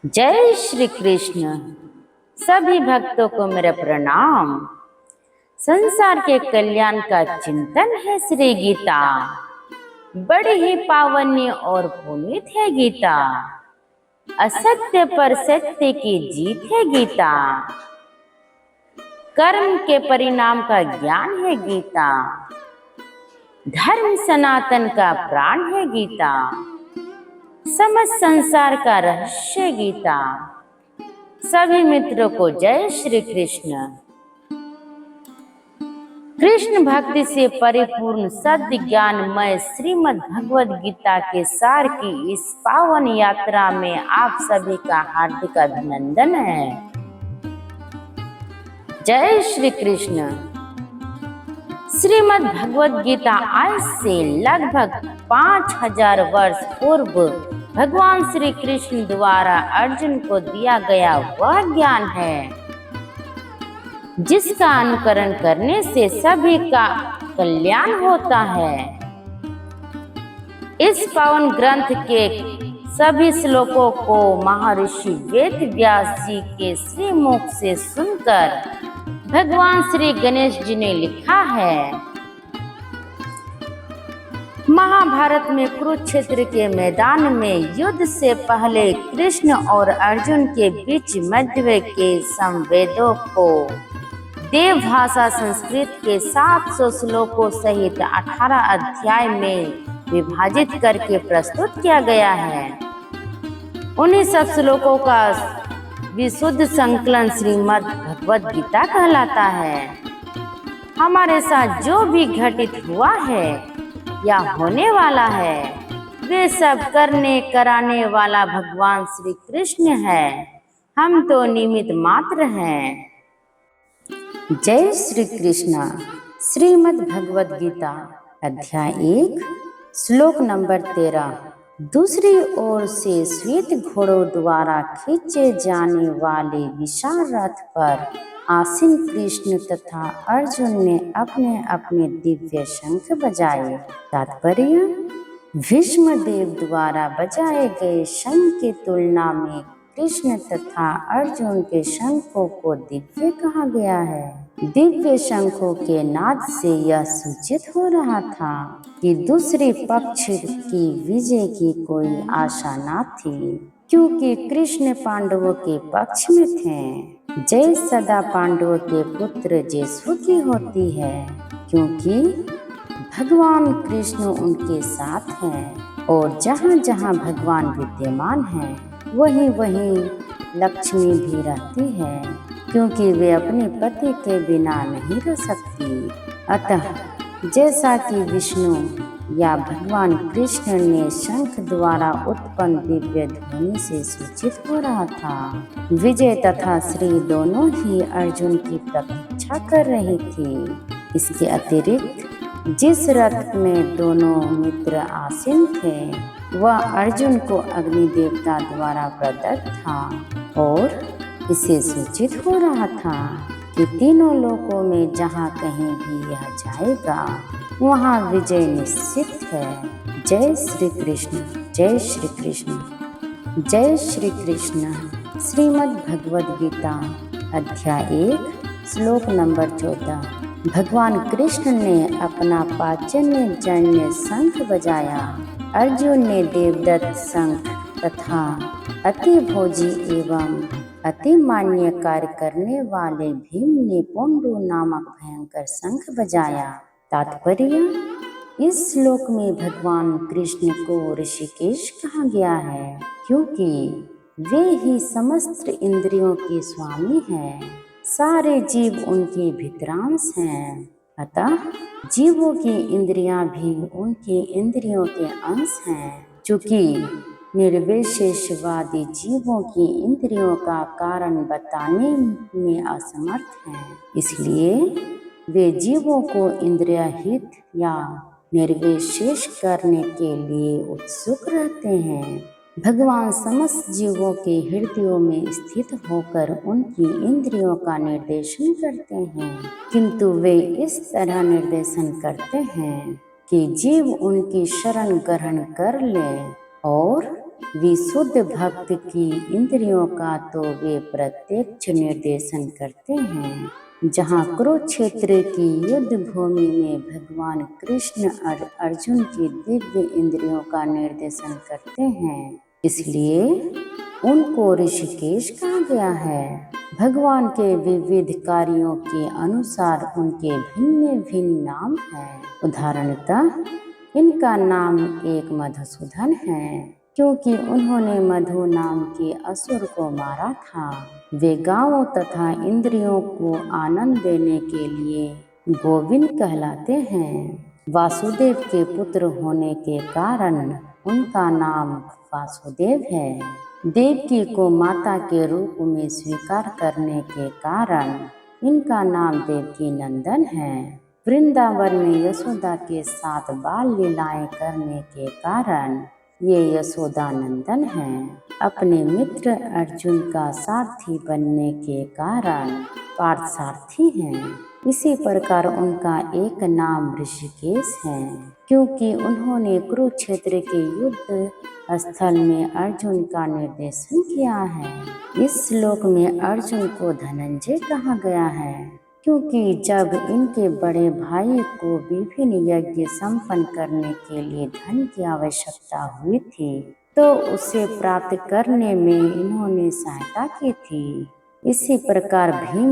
जय श्री कृष्ण। सभी भक्तों को मेरा प्रणाम। संसार के कल्याण का चिंतन है श्री गीता। बड़ी ही पावनी और पुनीत है गीता। असत्य पर सत्य की जीत है गीता। कर्म के परिणाम का ज्ञान है गीता। धर्म सनातन का प्राण है गीता। समस्त संसार का रहस्य गीता। सभी मित्रों को जय श्री कृष्ण। कृष्ण भक्ति से परिपूर्ण सत्य ज्ञानमय श्रीमद् भगवद गीता के सार की इस पावन यात्रा में आप सभी का हार्दिक अभिनंदन है। जय श्री कृष्ण। श्रीमद् भगवद गीता आज से लगभग 5000 वर्ष पूर्व भगवान श्री कृष्ण द्वारा अर्जुन को दिया गया वह ज्ञान है जिसका अनुकरण करने से सभी का कल्याण होता है। इस पावन ग्रंथ के सभी श्लोकों को महर्षि वेद व्यास जी के श्रीमुख से सुनकर भगवान श्री गणेश जी ने लिखा है। महाभारत में कुरुक्षेत्र के मैदान में युद्ध से पहले कृष्ण और अर्जुन के बीच मध्य के संवेदों को देव भाषा संस्कृत के 700 श्लोकों सहित 18 अध्याय में विभाजित करके प्रस्तुत किया गया है। उन्हीं सब श्लोकों का विशुद्ध संकलन श्रीमद् भगवद गीता कहलाता है। हमारे साथ जो भी घटित हुआ है या होने वाला है वे सब करने कराने वाला भगवान श्री कृष्ण है। हम तो निमित्त मात्र हैं। जय श्री कृष्ण। श्रीमद् भगवद गीता अध्याय 1 श्लोक नंबर 13। दूसरी ओर से श्वेत घोड़ों द्वारा खींचे जाने वाले विशाल रथ पर आसीन कृष्ण तथा अर्जुन ने अपने अपने दिव्य शंख बजाए। तात्पर्य, भीष्म देव द्वारा बजाए गए शंख की तुलना में कृष्ण तथा अर्जुन के शंखों को दिव्य कहा गया है। दिव्य शंखों के नाद से यह सूचित हो रहा था कि दूसरे पक्ष की विजय की कोई आशा न थी, क्योंकि कृष्ण पांडवों के पक्ष में थे। जय सदा पांडवों के पुत्र जेसु की होती है, क्योंकि भगवान कृष्ण उनके साथ हैं और जहाँ जहाँ भगवान विद्यमान हैं वहीं वहीं लक्ष्मी भी रहती है, क्योंकि वे अपने पति के बिना नहीं रह सकती। अतः जैसा कि विष्णु या भगवान कृष्ण ने शंख द्वारा उत्पन्न दिव्य ध्वनि से सूचित हो रहा था, विजय तथा श्री दोनों ही अर्जुन की प्रतीक्षा कर रही थी। इसके अतिरिक्त जिस रथ में दोनों मित्र आसीन थे वह अर्जुन को अग्नि देवता द्वारा प्रदत्त था और इसे सूचित हो रहा था कि तीनों लोकों में जहाँ कहीं भी यह जाएगा वहाँ विजय निश्चित है। जय श्री कृष्ण। जय श्री कृष्ण। जय श्री कृष्ण। श्रीमद् भगवद गीता अध्याय 1 श्लोक नंबर 14। भगवान कृष्ण ने अपना पांचजन्य शंख बजाया। अर्जुन ने देवदत्त शंख तथा अति भोजी एवं अति मान्य कार्य करने वाले भीम ने पोंडु नामक भयंकर शंख बजाया। तात्पर्य, इस श्लोक में भगवान कृष्ण को ऋषिकेश कहा गया है, क्योंकि वे ही समस्त इंद्रियों के स्वामी हैं। सारे जीव उनके भितरांश हैं। अतः जीवों की इंद्रियां भी उनके इंद्रियों के अंश हैं। चूंकि निर्विशेषवादी जीवों की इंद्रियों का कारण बताने में असमर्थ हैं, इसलिए वे जीवों को इंद्रियहित या निर्विशेष करने के लिए उत्सुक रहते हैं। भगवान समस्त जीवों के हृदयों में स्थित होकर उनकी इंद्रियों का निर्देशन करते हैं, किंतु वे इस तरह निर्देशन करते हैं कि जीव उनकी शरण ग्रहण कर लें और विशुद्ध भक्त की इंद्रियों का तो वे प्रत्यक्ष निर्देशन करते हैं। जहाँ कुरुक्षेत्र की युद्ध भूमि में भगवान कृष्ण और अर्जुन की दिव्य इंद्रियों का निर्देशन करते हैं, इसलिए उनको ऋषिकेश कहा गया है। भगवान के विविध कार्यों के अनुसार उनके भिन्न भिन्न नाम हैं। उदाहरणतः इनका नाम एक मधुसूदन है, क्योंकि उन्होंने मधु नाम के असुर को मारा था। वे गांवों तथा इंद्रियों को आनंद देने के लिए गोविंद कहलाते हैं। वासुदेव के पुत्र होने के कारण उनका नाम वासुदेव है। देवकी को माता के रूप में स्वीकार करने के कारण इनका नाम देवकी नंदन है। वृंदावन में यशोदा के साथ बाल लीलाएं करने के कारण ये यशोदा नंदन हैं। अपने मित्र अर्जुन का सारथी बनने के कारण पार्थसारथी हैं। इसी प्रकार उनका एक नाम ऋषिकेश है, क्योंकि उन्होंने कुरुक्षेत्र के युद्ध स्थल में अर्जुन का निर्देशन किया है। इस श्लोक में अर्जुन को धनंजय कहा गया है, क्योंकि जब इनके बड़े भाई को विभिन्न यज्ञ संपन्न करने के लिए धन की आवश्यकता हुई थी, तो उसे प्राप्त करने में इन्होंने सहायता की थी। इसी प्रकार भीम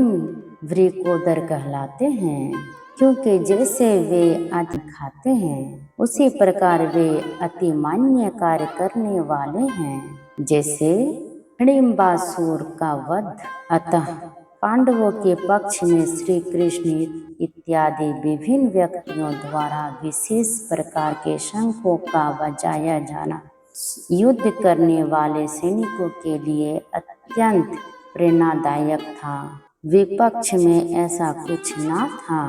वृकोदर कहलाते हैं, क्योंकि जैसे वे अति खाते हैं, उसी प्रकार वे अति मान्य कार्य करने वाले हैं। जैसे हिडिंबासुर का वध, अतः पांडवों के पक्ष में श्री कृष्ण इत्यादि विभिन्न व्यक्तियों द्वारा विशेष प्रकार के शंखों का बजाया जाना युद्ध करने वाले सैनिकों के लिए अत्यंत प्रेरणादायक था। विपक्ष में ऐसा कुछ ना था,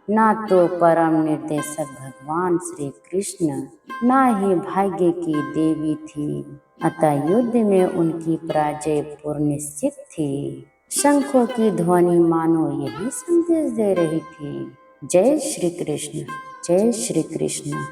ना तो परम निर्देशक भगवान श्री कृष्ण, ना ही भाग्य की देवी थी। अतः युद्ध में उनकी पराजय पूर्ण निश्चित थी। शंखों की ध्वनि मानो यही संदेश दे रही थी। जय श्री कृष्ण, जय श्री कृष्ण।